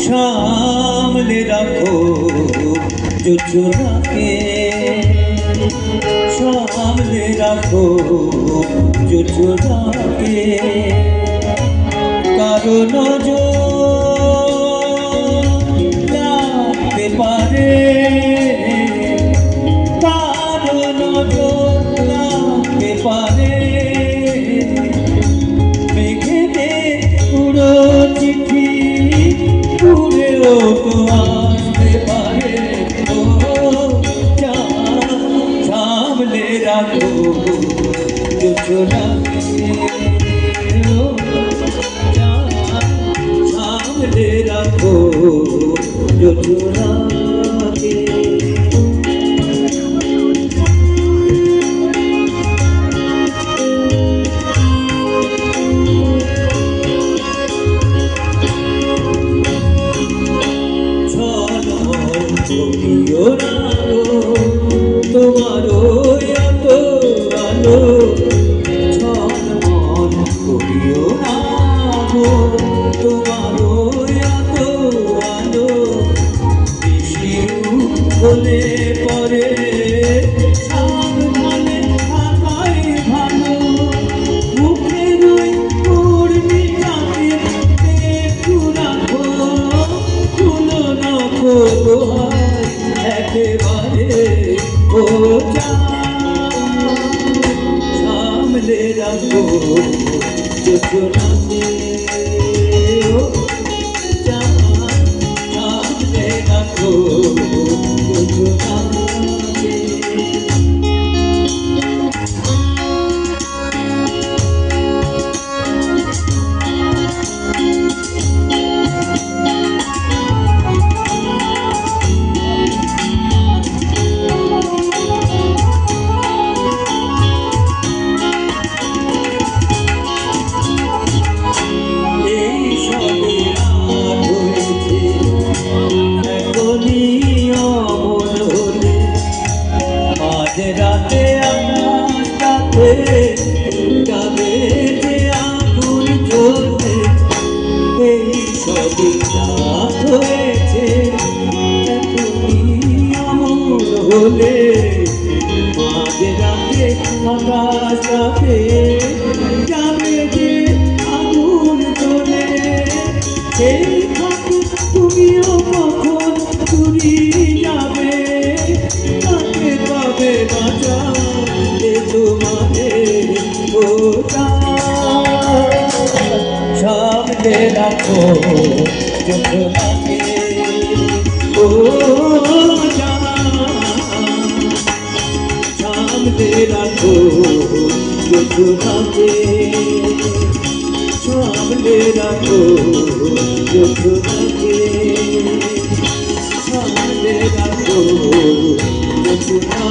सामले रखो जो चुरा के, सामले रखो जो चुरा के, कारो नजर लागते पारे, कारो नजर लागते पारे, मेघेते उड़ो चिट्ठी उड़ेও তো আসতে পারে। ও সামলে রাখো যোজনাকে, ও সামলে রাখো যোজনাকে। তোমারও এত আলো ছলমল করিও না গো, তোমারও এত আলো শিশির বলে পরে সাবধানে থাকাই ভালো। মুখের ওই কর্মীটাকে একটু রাখো, খুলো না খোলো একেবারে। ও সামলে রাখো যোজনাকে, ও সামলে রাখো যোজনাকে। রাতে আমার সাথে যাবে যে আগুন জ্বলে, এই সবই রাত হয়েছে এখনই অমর হলে। মাঝ রাতে আকাশ রাতে যাবে যে আগুন জ্বলে, সেই ফাঁকে তুমিও কখন চুরি যাবে, কাকে পাবে বাঁচাতে তোমারে। ও সামলে রাখো যোজনাকে, ও সামলে রাখো যোজনাকে, সামলে রাখো যোজনাকে, সামলে রাখো যোজনাকে।